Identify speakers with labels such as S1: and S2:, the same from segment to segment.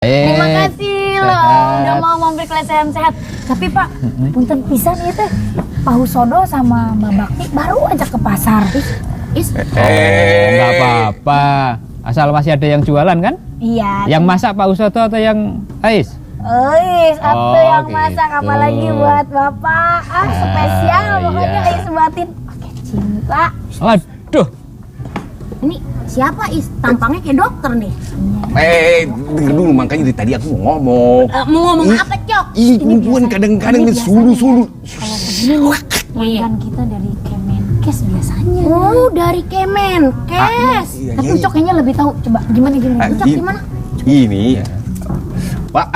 S1: Terima kasih loh, udah mau memberi sehat-sehat. Tapi Pak, punten pisan ya teh. Pak Husodo sama Mbak Bakti baru aja ke pasar.
S2: Nggak apa-apa, asal masih ada yang jualan kan?
S1: Iya.
S2: Yang masak Pak Husodo atau yang Ais?
S1: Apa yang
S2: gitu.
S1: masak apalagi buat Bapak. Spesial pokoknya
S2: iya.
S1: Ais buatin. Oke, cinta.
S2: Waduh,
S3: Ini siapa Is? Tampangnya kayak dokter nih.
S4: Denger dulu, makanya dari tadi aku mau ngomong.
S3: Mau ngomong apa, Cok?
S4: Ini perempuan kadang-kadang
S1: ini
S4: nih sulu-sulu.
S1: Kalau begini nih, pelanggan kita dari Kemenkes biasanya.
S3: Oh, dari Kemenkes.
S4: Iya,
S1: Tapi
S4: iya,
S1: Ucok kayaknya lebih tahu. Coba gimana?
S3: Ucok gimana?
S4: Ini, Pak.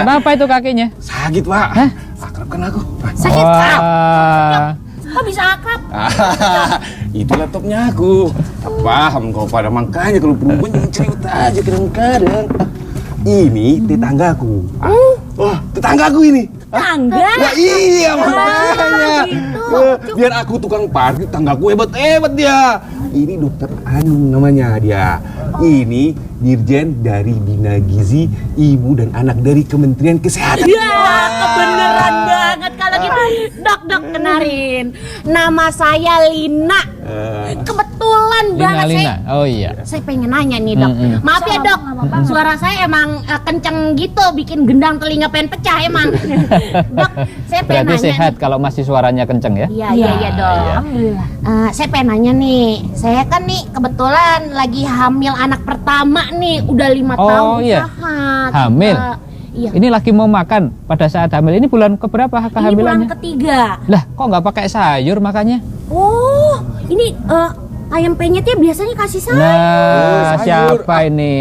S2: kenapa itu kakinya?
S4: Sakit, Pak.
S2: Hah?
S4: Akrab kan aku.
S3: Sakit
S2: Wah,
S3: Kok bisa akrab?
S4: Itu laptopnya aku. Paham kau pada, makanya kalau perempuan jangan cerita aja kadang-kadang. Ini tetanggaku. Wah, tetanggaku ini.
S3: Tangga?
S4: Wah, iya makanya.
S3: gitu.
S4: Biar aku tukang parkir, tanggaku hebat-hebat dia. Ini dokter Anung namanya dia. Ini dirjen dari Bina Gizi Ibu dan Anak dari Kementerian Kesehatan.
S3: Ya, kebeneran banget kalau gitu. Dok, kenarin. Nama saya Lina. Kebetulan banget
S2: Lina. Oh iya.
S3: saya pengen nanya nih dok. Maaf ya dok, suara saya emang kenceng gitu, bikin gendang telinga pengen pecah emang. Dok, saya pengen
S2: Berarti
S3: nanya
S2: sehat kalau masih suaranya kenceng ya?
S3: Iya dok.
S1: Alhamdulillah.
S3: Saya pengen nanya nih, saya kan nih kebetulan lagi hamil anak pertama nih, udah 5
S2: Oh,
S3: tahun
S2: iya.
S3: usaha.
S2: Hamil?
S3: Iya.
S2: Ini lagi mau makan pada saat hamil. Ini bulan keberapa
S3: Ini bulan
S2: kehamilannya?
S3: ketiga.
S2: Lah, kok nggak pakai sayur makannya?
S3: Oh, ini ayam penyetnya biasanya kasih sayur.
S2: Nah,
S4: sayur.
S2: siapa ini?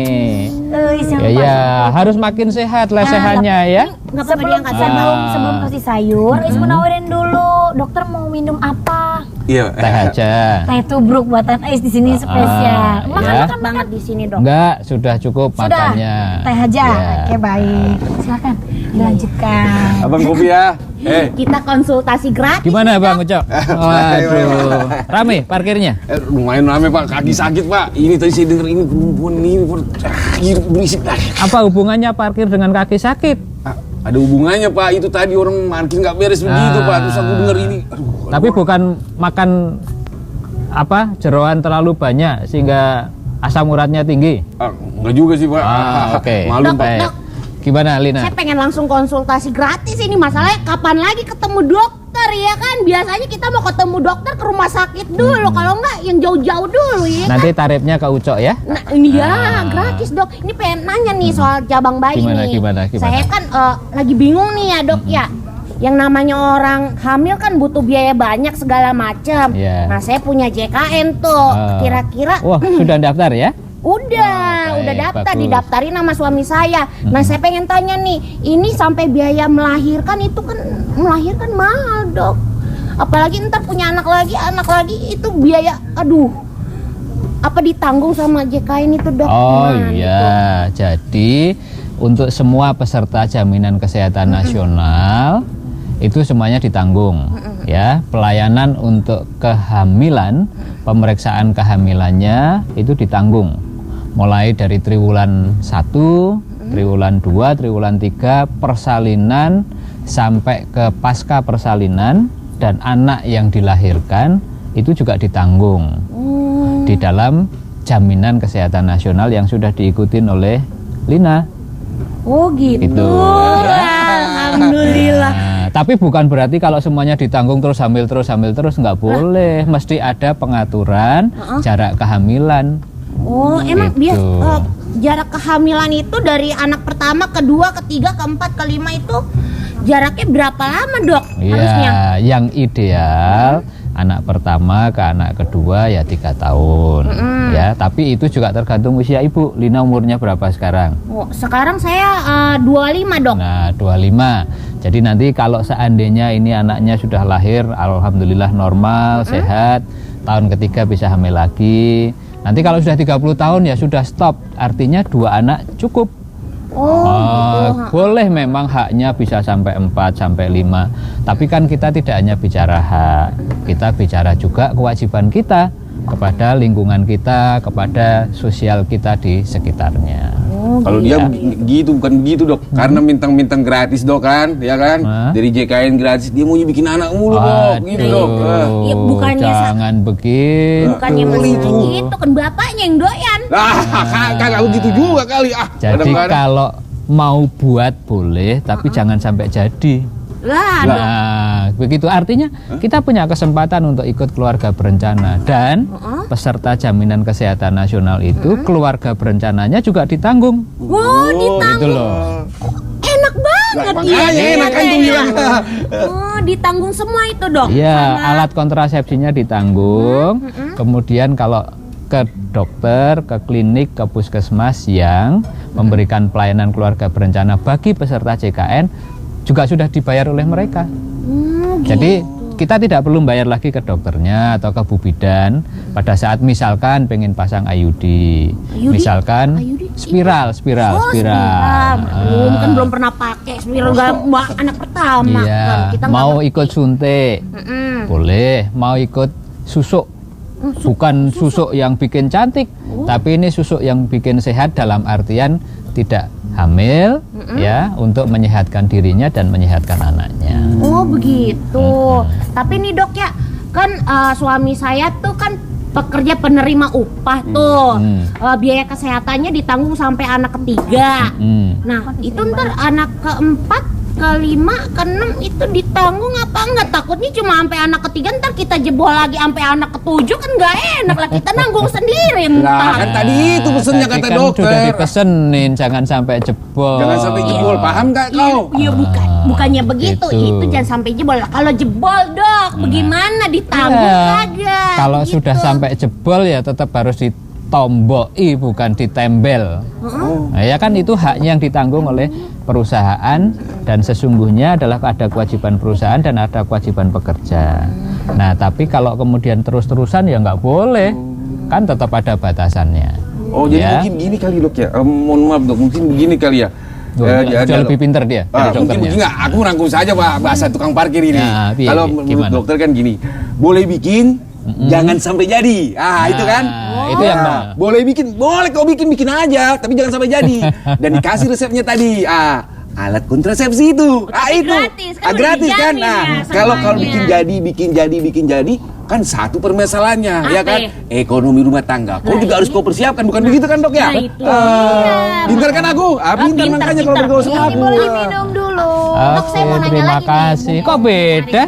S1: Siapa?
S2: Ya, harus makin sehat lesehannya ya.
S3: Nggak apa-apa diangkat
S1: Sebelum kasih sayur, Ais mau nawarin dulu. Dokter mau minum apa?
S4: Iya.
S2: Teh aja.
S1: Teh tubruk buatan Ais di sini spesial.
S2: ya.
S3: Makan banget di sini dok.
S2: Enggak, sudah cukup
S1: Sudah.
S2: makannya.
S1: Teh aja.
S2: Ya.
S1: Oke, baik. Silakan dilanjutkan.
S4: Abang kopi ya.
S3: Kita konsultasi gratis.
S2: Gimana Bang Ucok? Waduh, rame parkirnya?
S4: Lumayan rame Pak, kaki sakit Pak. Ini tadi saya denger ini perempuan ini berisik lagi.
S2: Apa hubungannya parkir dengan kaki sakit?
S4: Ada hubungannya Pak, itu tadi orang parkir nggak beres begitu Pak. Terus aku denger ini.
S2: Tapi bukan makan apa jeroan terlalu banyak sehingga asam uratnya tinggi.
S4: Enggak juga sih Pak.
S2: Oke.
S4: Malu
S3: Dok,
S4: Pak.
S3: dok.
S2: Gimana Lina?
S3: Saya pengen langsung konsultasi gratis ini. Masalahnya kapan lagi ketemu dokter ya kan? Biasanya kita mau ketemu dokter ke rumah sakit dulu. Kalau enggak yang jauh-jauh dulu ya.
S2: Nanti tarifnya ke Ucok ya.
S3: Nah ini ya gratis dok. Ini pengen nanya nih soal cabang bayi
S2: Gimana,
S3: nih.
S2: gimana?
S3: Saya kan lagi bingung nih ya dok ya. Yang namanya orang hamil kan butuh biaya banyak segala macam.
S2: Iya.
S3: Nah saya punya JKN tuh. Kira-kira
S2: Wah, sudah daftar ya?
S3: udah
S2: baik,
S3: daftar,
S2: bagus.
S3: didaftarin sama suami saya. Nah saya pengen tanya nih, ini sampai biaya melahirkan itu kan melahirkan mahal dok. Apalagi ntar punya anak lagi itu biaya, aduh. Apa ditanggung sama JKN itu dok?
S2: Oh
S3: Gimana
S2: iya, jadi untuk semua peserta jaminan kesehatan nasional itu semuanya ditanggung ya. Pelayanan untuk kehamilan, pemeriksaan kehamilannya itu ditanggung. Mulai dari triwulan 1, triwulan 2, triwulan 3, persalinan sampai ke pasca persalinan dan anak yang dilahirkan itu juga ditanggung di dalam jaminan kesehatan nasional yang sudah diikutin oleh Lina.
S3: Oh gitu.
S2: Itu.
S3: Alhamdulillah.
S2: Nah, tapi bukan berarti kalau semuanya ditanggung terus hamil terus nggak boleh. Mesti ada pengaturan jarak kehamilan.
S3: Oh emang
S2: Gitu.
S3: jarak kehamilan itu dari anak pertama, kedua, ketiga, keempat, kelima itu jaraknya berapa lama dok? Harusnya?
S2: Ya, yang ideal anak pertama ke anak kedua ya 3 tahun. Ya, tapi itu juga tergantung usia ibu. Lina umurnya berapa sekarang?
S3: Oh, sekarang saya 25 dok.
S2: Nah, 25. Jadi nanti kalau seandainya ini anaknya sudah lahir, alhamdulillah normal, sehat, tahun ketiga bisa hamil lagi. Nanti kalau sudah 30 tahun ya sudah stop. Artinya 2 anak cukup. Boleh memang haknya bisa sampai 4 sampai 5. Tapi kan kita tidak hanya bicara hak, kita bicara juga kewajiban kita kepada lingkungan kita, kepada sosial kita di sekitarnya.
S4: Kalau dia gitu bukan begitu dok, karena mintang-mintang gratis dok kan, ya kan? Dari JKN gratis dia mau bikin anak mulu dok, gitu dok.
S3: Ya, bukannya
S2: jangan begitu.
S3: bukannya masalah gitu kan bapaknya yang doyan.
S4: Kagak begitu juga kali
S2: Jadi
S4: kadang-kadang.
S2: kalau mau buat boleh, tapi jangan sampai jadi.
S3: Lah,
S2: Nah, begitu artinya kita punya kesempatan untuk ikut keluarga berencana dan peserta jaminan kesehatan nasional itu keluarga berencananya juga ditanggung.
S3: wow, ditanggung.
S2: Gitu loh.
S3: Enak banget
S4: Makanya enak kan tuh bilang.
S3: Oh, ditanggung semua itu dok.
S2: Iya, alat kontrasepsinya ditanggung. Kemudian kalau ke dokter, ke klinik, ke puskesmas yang memberikan pelayanan keluarga berencana bagi peserta JKN juga sudah dibayar oleh mereka. Jadi kita tidak perlu bayar lagi ke dokternya atau ke Bu Bidan pada saat misalkan pengen pasang IUD. Misalkan spiral.
S3: Belum pernah pakai spiral anak pertama
S2: Iya,
S3: kan. Kita
S2: mau ikut suntik, boleh. Mau ikut susuk, bukan susuk yang bikin cantik, tapi ini susuk yang bikin sehat dalam artian tidak hamil, ya, untuk menyehatkan dirinya dan menyehatkan anaknya.
S3: Oh begitu. Tapi nih dok ya, kan suami saya tuh kan pekerja penerima upah tuh. Biaya kesehatannya ditanggung sampai anak ketiga. Nah itu ntar anak keempat, kelima, keenam itu ditanggung apa enggak? Takutnya cuma sampai anak ketiga, ntar kita jebol lagi sampai anak ketujuh kan nggak enak lah, kita nanggung sendiri
S4: Lah
S3: ntar.
S4: kan tadi itu pesennya
S2: Tadi
S4: kata
S2: kan
S4: dokter.
S2: sudah dipesenin jangan sampai jebol.
S4: Jangan sampai jebol, paham nggak kau?
S3: Iya bukannya begitu,
S2: gitu.
S3: itu jangan sampai jebol. Kalau jebol dok, bagaimana ditanggung
S2: Iya.
S3: kagak?
S2: Kalau
S3: Gitu.
S2: sudah sampai jebol ya tetap harus ditomboi, bukan ditembel. Nah, ya kan itu haknya yang ditanggung oleh perusahaan dan sesungguhnya adalah ada kewajiban perusahaan dan ada kewajiban pekerja. Nah, tapi kalau kemudian terus-terusan ya nggak boleh, kan tetap ada batasannya.
S4: Oh jadi
S2: Ya.
S4: mungkin gini kali dok ya, mohon maaf dok, mungkin begini kali ya.
S2: Sudah lebih pinter dia dari
S4: Mungkin
S2: dokternya.
S4: enggak, aku rangkum saja bahasa tukang parkir ini.
S2: Nah, iya,
S4: Kalau
S2: iya,
S4: menurut
S2: gimana?
S4: dokter kan gini, boleh bikin, jangan sampai jadi. Itu kan.
S2: Itu yang
S4: Boleh bikin, boleh kau bikin aja, tapi jangan sampai jadi. Dan dikasih resepnya tadi. Alat kontrasepsi itu.
S3: Tapi
S4: Itu.
S3: gratis, kan udah
S4: Gratis kan.
S3: dijamin
S4: Nah,
S3: ya
S4: kalau
S3: semuanya.
S4: bikin jadi kan satu permasalahannya, ya
S3: Apa?
S4: kan? Ekonomi rumah tangga. Kau juga harus kau persiapkan, bukan begitu kan, Dok ya?
S3: Nah, itu.
S4: Pintar kan aku? Pintar makanya kalau bergaul sama
S1: Ini
S4: aku.
S1: boleh diminum dulu.
S3: Dok, saya mau nanya
S2: terima
S3: lagi nih.
S2: kasih. Kok beda?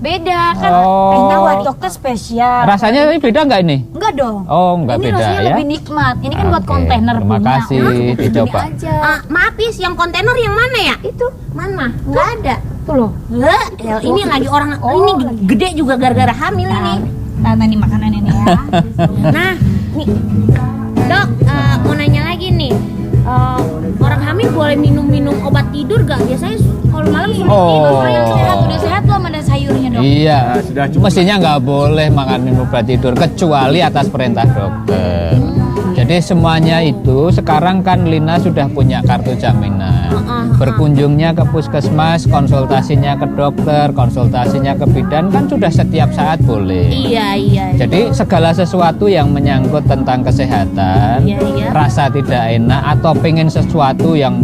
S1: Beda kan,
S2: Oh.
S1: ini buat dokter spesial.
S2: Rasanya ini beda nggak ini?
S1: Enggak dong.
S2: Oh, nggak
S1: ini
S2: beda
S1: rasanya
S2: ya?
S1: lebih nikmat. Ini kan buat
S2: Oke,
S1: kontainer
S2: terima
S1: punya.
S2: kasih,
S1: Ini
S2: dicoba.
S1: aja.
S3: Maaf Is, yang kontainer yang mana ya?
S1: Itu
S3: Mana? Nggak ada.
S1: tuh loh.
S3: Lah, ini lagi orang ini gede juga gara-gara hamil ini.
S1: Nah, nih makanan ini ya.
S3: Nah, nih dok, mau nanya lagi nih. Orang hamil boleh minum obat tidur gak? Biasanya kalau malam sulit tidur.
S2: Oh.
S1: Yang sehat udah sehat belum ada sayurnya dok.
S2: Iya,
S4: sudah cukup.
S2: mestinya nggak boleh makan minum obat tidur kecuali atas perintah dokter. Jadi semuanya itu sekarang kan Lina sudah punya kartu jaminan. Berkunjungnya ke puskesmas, konsultasinya ke dokter, konsultasinya ke bidan kan sudah setiap saat boleh.
S3: Iya.
S2: Jadi segala sesuatu yang menyangkut tentang kesehatan,
S3: Iya.
S2: rasa tidak enak atau pengen sesuatu yang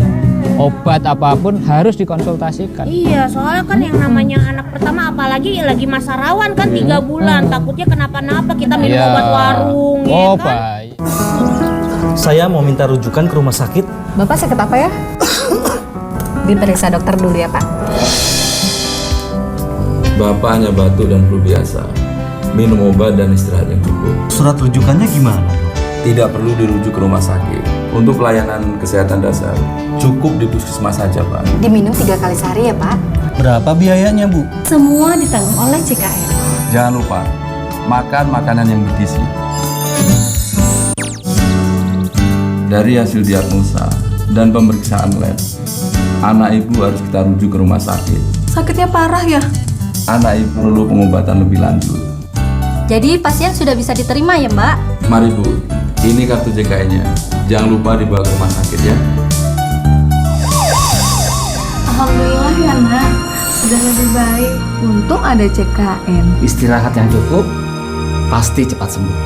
S2: obat apapun harus dikonsultasikan.
S3: Iya, soalnya kan yang namanya anak pertama apalagi lagi masa rawan kan 3 bulan, takutnya kenapa-napa kita minum
S2: Iya.
S3: obat warung ya
S2: Oh,
S3: kan.
S2: baik.
S5: Saya mau minta rujukan ke rumah sakit.
S6: Bapak sakit apa ya? Diperiksa dokter dulu ya Pak.
S7: Bapak hanya batuk dan flu biasa. Minum obat dan istirahat yang cukup.
S5: Surat rujukannya gimana, dok?
S7: Tidak perlu dirujuk ke rumah sakit. Untuk pelayanan kesehatan dasar, cukup di puskesmas saja, Pak.
S6: Diminum 3 kali sehari ya Pak.
S5: Berapa biayanya, Bu?
S6: Semua ditanggung oleh JKN.
S7: Jangan lupa, makan makanan yang bergizi. Dari hasil diagnosa dan pemeriksaan lab, anak ibu harus kita rujuk ke rumah sakit.
S6: Sakitnya parah ya?
S7: Anak ibu perlu pengobatan lebih lanjut.
S6: Jadi pasien sudah bisa diterima ya Mbak?
S7: Mari Bu, ini kartu JKN-nya. Jangan lupa dibawa ke rumah sakit ya.
S6: Alhamdulillah ya Nak, sudah lebih baik. Untung ada JKN.
S8: Istirahat yang cukup, pasti cepat sembuh.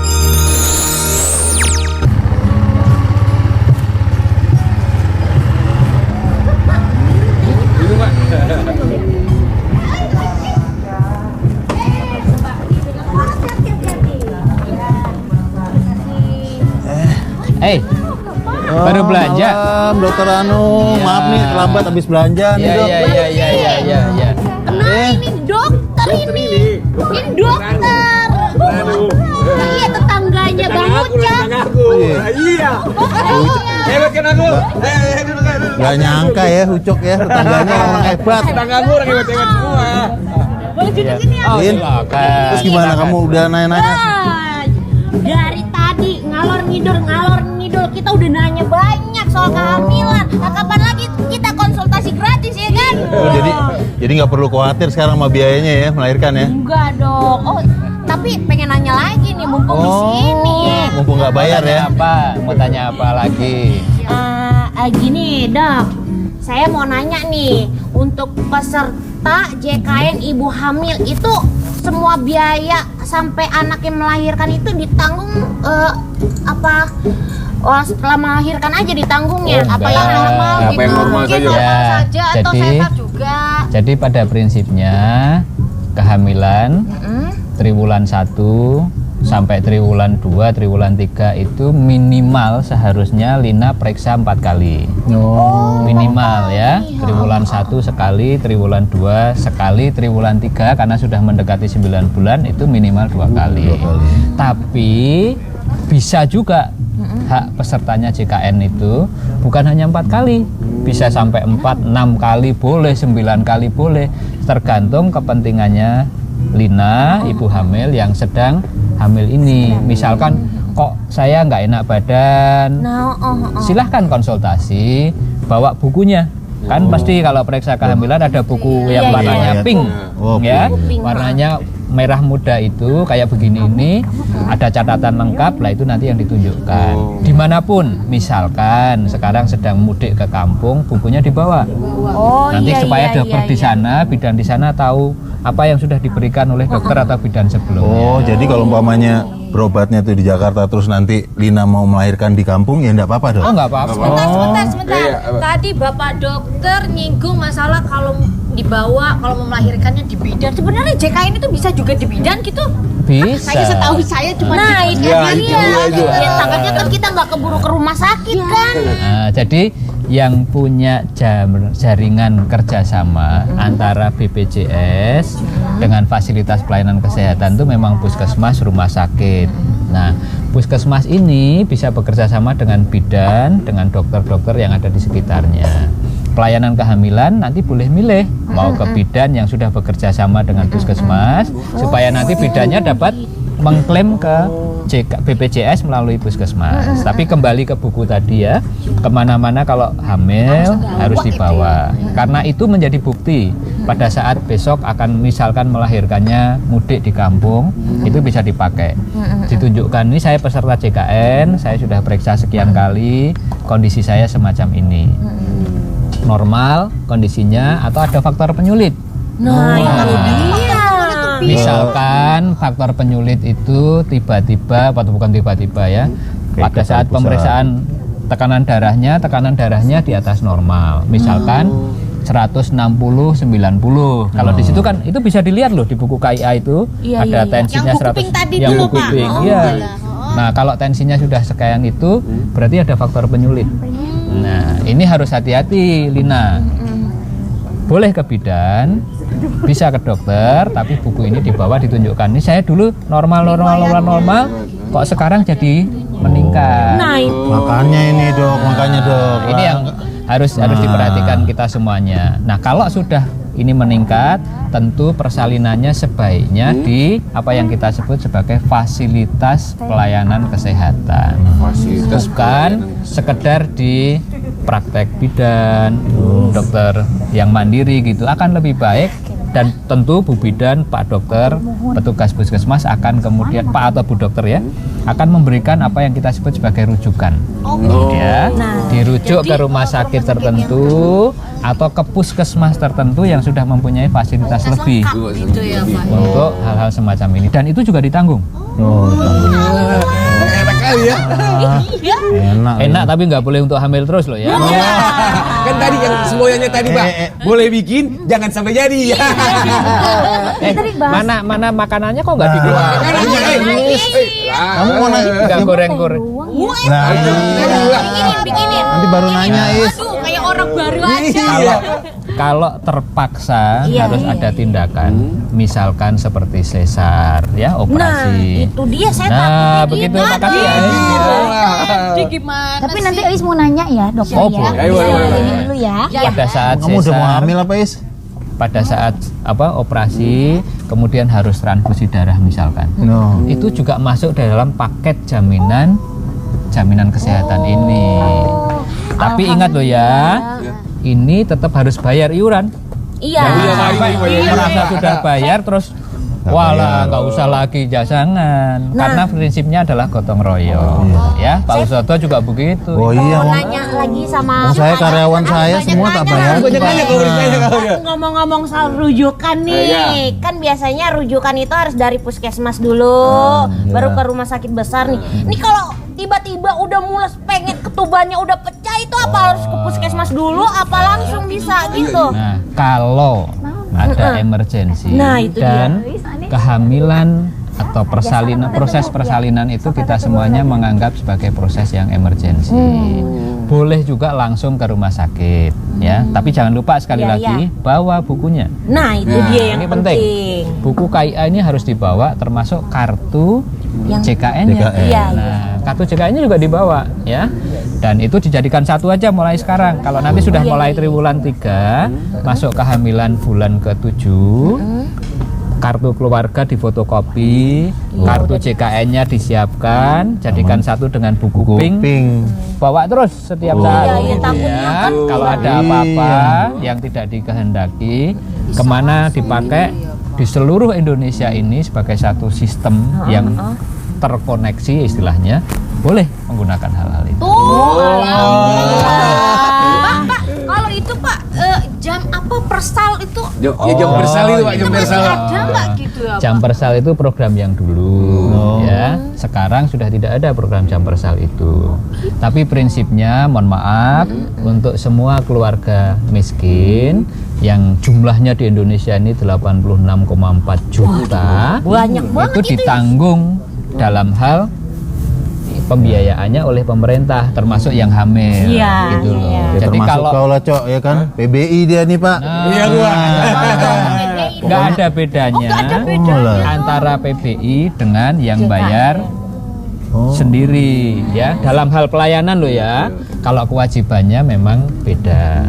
S2: Baru belanja?
S9: Malam, Dokter Anu.
S2: Iya.
S9: Maaf nih terlambat habis belanja nih,
S2: Iya,
S9: Dok.
S2: iya.
S3: Nah ini dokter ini dokter. Iya tetangganya Bang Ucap.
S4: Iya. Hebat kan aku?
S9: Gak nyangka ya Ucok ya, tetangganya orang hebat.
S4: Tetangga aku orang hebat-hebat semua.
S3: Boleh duduk sini ya.
S2: Oh,
S9: Lin,
S2: silakan.
S9: terus gimana kamu udah nanya-nanya?
S3: Dari tadi ngalor ngidul kita udah nanya banyak soal kehamilan. Nah, kapan lagi kita konsultasi gratis ya kan?
S9: Oh, jadi nggak perlu khawatir sekarang sama biayanya ya melahirkan ya?
S3: Enggak dong. Oh, tapi pengen nanya lagi nih mumpung di sini.
S9: Mumpung nggak bayar ya?
S2: Mau tanya apa lagi?
S3: Gini dok, saya mau nanya nih, untuk peserta JKN ibu hamil itu semua biaya sampai anaknya melahirkan itu ditanggung apa? Oh, setelah melahirkan aja ditanggungnya?
S2: Oh,
S3: apa yang
S2: enggak.
S3: normal
S4: Apa
S3: gitu?
S4: yang normal
S3: Mungkin
S4: saja.
S3: normal
S2: Ya,
S3: saja atau
S2: jadi-
S3: sehat juga?
S2: Jadi pada prinsipnya kehamilan triwulan 1 sampai triwulan 2, triwulan 3 itu minimal seharusnya Lina periksa 4 kali. Minimal ya. Triwulan 1 sekali, triwulan 2 sekali, triwulan 3 karena sudah mendekati 9 bulan itu minimal 2 kali. Tapi bisa juga hak pesertanya JKN itu bukan hanya 4 kali, bisa sampai 4, 6 kali boleh, 9 kali boleh, tergantung kepentingannya Lina, ibu hamil yang sedang hamil ini. Misalkan kok saya nggak enak badan, silahkan konsultasi, bawa bukunya. Kan pasti kalau periksa kehamilan ada buku yang warnanya pink,
S9: Oh,
S2: ya,
S3: pink.
S2: warnanya merah muda itu kayak begini ini, ada catatan lengkap lah itu nanti yang ditunjukkan. Dimanapun, misalkan sekarang sedang mudik ke kampung, bukunya dibawa. Nanti supaya dokter di sana, bidan di sana tahu apa yang sudah diberikan oleh dokter atau bidan sebelumnya.
S9: Oh, jadi kalau umpamanya berobatnya tuh di Jakarta terus nanti Lina mau melahirkan di kampung ya enggak apa-apa dong?
S2: Oh, nggak apa-apa.
S3: Sebentar.
S4: Iya, apa?
S3: Tadi Bapak dokter nyinggung masalah kalau dibawa, kalau mau melahirkannya di bidan. Sebenarnya JKN itu bisa juga di bidan gitu?
S2: Bisa.
S3: Saya setahu saya cuma
S1: Nah,
S3: di
S1: itu
S3: bidan.
S4: dia.
S3: Ya, takutnya kan kita nggak keburu ke rumah sakit kan?
S2: Nah, jadi yang punya jaringan kerjasama antara BPJS dengan fasilitas pelayanan kesehatan itu memang puskesmas, rumah sakit. Nah, puskesmas ini bisa bekerja sama dengan bidan, dengan dokter-dokter yang ada di sekitarnya. Pelayanan kehamilan nanti boleh milih mau ke bidan yang sudah bekerja sama dengan puskesmas supaya nanti bidannya dapat mengklaim ke BPJS melalui puskesmas. Tapi kembali ke buku tadi ya, kemana-mana kalau hamil harus dibawa. Karena itu menjadi bukti pada saat besok akan misalkan melahirkannya mudik di kampung, itu bisa dipakai. Ditunjukkan ini saya peserta JKN, saya sudah periksa sekian kali, kondisi saya semacam ini. Normal kondisinya atau ada faktor penyulit.
S3: Nah, itu dia.
S2: Misalkan faktor penyulit itu tiba-tiba atau bukan tiba-tiba ya, pada saat pemeriksaan tekanan darahnya di atas normal. Misalkan 160/90. Kalau di situ kan itu bisa dilihat loh di buku KIA itu ada tensinya
S3: Yang buku pink tadi
S2: yang
S3: dulu,
S2: buku
S3: Pak.
S2: pink.
S3: Oh,
S2: Iya.
S3: alah.
S2: Nah, kalau tensinya sudah sekian itu berarti ada faktor penyulit. Nah, ini harus hati-hati Lina. Boleh ke bidan, bisa ke dokter, tapi buku ini dibawa ditunjukkan. Ini saya dulu normal, kok sekarang jadi meningkat.
S3: Nah, itu.
S9: Makanya ini dok.
S2: Ini yang harus diperhatikan kita semuanya. Nah, kalau sudah ini meningkat, tentu persalinannya sebaiknya di apa yang kita sebut sebagai fasilitas pelayanan kesehatan. Bukan sekedar di praktek bidan, dokter yang mandiri gitu, akan lebih baik. Dan tentu Bu Bidan, Pak Dokter, petugas puskesmas akan kemudian Pak atau Bu Dokter ya akan memberikan apa yang kita sebut sebagai rujukan. Ya, dirujuk ke rumah sakit tertentu atau ke puskesmas tertentu yang sudah mempunyai fasilitas lebih
S3: Itu ya, Pak.
S2: untuk hal-hal semacam ini. Dan itu juga ditanggung.
S9: Oh,
S4: Enak sekali ya.
S9: Enak.
S2: Enak tapi nggak boleh untuk hamil terus loh ya.
S4: Kan tadi yang semuanya tadi Pak, boleh bikin, jangan sampai jadi.
S2: Mana makanannya kok nggak dibawa?
S9: Kamu mau nanya?
S2: Nggak goreng-goreng.
S9: Nah,
S3: Bikinin.
S9: nanti baru nanya Is.
S3: Aduh, kayak orang baru aja.
S2: Kalau terpaksa
S3: Iya,
S2: harus ada tindakan, misalkan seperti sesar, ya
S3: Nah,
S2: operasi.
S3: itu dia saya
S2: Nah,
S3: takutnya
S2: begitu
S3: gitu.
S2: makasih ya.
S3: Jadi gimana
S1: Tapi nanti Ais mau nanya ya dokter
S2: Oh,
S1: ya.
S2: boleh.
S4: Ayo, boleh, boleh.
S1: Ini dulu ya.
S2: Pada saat
S9: Kamu udah mau
S2: sesar,
S9: hamil apa Is?
S2: pada saat operasi, kemudian harus transfusi darah misalkan.
S9: No.
S2: Itu juga masuk dalam paket jaminan kesehatan ini. Tapi ingat loh ya, ini tetap harus bayar iuran.
S3: Iya.
S2: Sampai merasa sudah bayar terus walah nggak usah lagi jangan, karena prinsipnya adalah gotong royong. Ya, Pak Usoto juga begitu.
S9: Oh iya,
S3: Mau
S9: Om.
S3: nanya lagi sama
S9: Saya karyawan saya semua tak bayar.
S4: Banyak nanya kau ya.
S3: ngomong-ngomong soal rujukan nih, kan biasanya rujukan itu harus dari puskesmas dulu, baru ke rumah sakit besar nih. Nih kalau tiba-tiba udah mules pengen ketubannya udah pecah itu apa harus ke puskesmas dulu, apa langsung bisa gitu?
S2: Nah, kalau ada emergensi
S3: Nah, itu
S2: dan kehamilan atau proses persalinan itu kita semuanya menganggap sebagai proses yang emergensi. Boleh juga langsung ke rumah sakit ya, tapi jangan lupa sekali
S3: Iya,
S2: lagi bawa bukunya.
S3: Nah, itu dia yang
S2: Ini penting. Buku KIA ini harus dibawa, termasuk kartu CKN-nya.
S3: Iya,
S2: Nah, kartu CKN-nya juga dibawa ya. Dan itu dijadikan satu aja mulai sekarang. Kalau nanti sudah mulai triwulan 3, masuk kehamilan bulan ke-7, kartu keluarga difotokopi, kartu CKN-nya disiapkan, jadikan satu dengan buku pink. Bawa terus setiap saat.
S3: Iya, takutnya kan
S2: Kalau ada apa-apa yang tidak dikehendaki, kemana dipakai di seluruh Indonesia ini sebagai satu sistem yang terkoneksi istilahnya, boleh menggunakan hal-hal itu.
S3: Pak, kalau itu Pak, jam apa persal itu?
S4: Jam bersal itu Pak, jam bersal.
S3: Ada nggak gitu ya?
S2: Jam persal itu program yang dulu ya. Sekarang sudah tidak ada program jam persal itu. Tapi prinsipnya mohon maaf untuk semua keluarga miskin yang jumlahnya di Indonesia ini 86,4 juta.
S3: Banyak banget
S2: Itu ditanggung dalam hal pembiayaannya oleh pemerintah, termasuk yang hamil.
S3: Iya,
S2: Gitu loh.
S3: iya.
S9: Ya,
S2: Jadi
S9: termasuk
S2: kalau
S9: kau lah Cok, ya kan? PBI dia nih Pak.
S4: Iya gua.
S2: nggak ada bedanya antara PBI dengan yang bayar sendiri ya, dalam hal pelayanan loh ya. Kalau kewajibannya memang beda.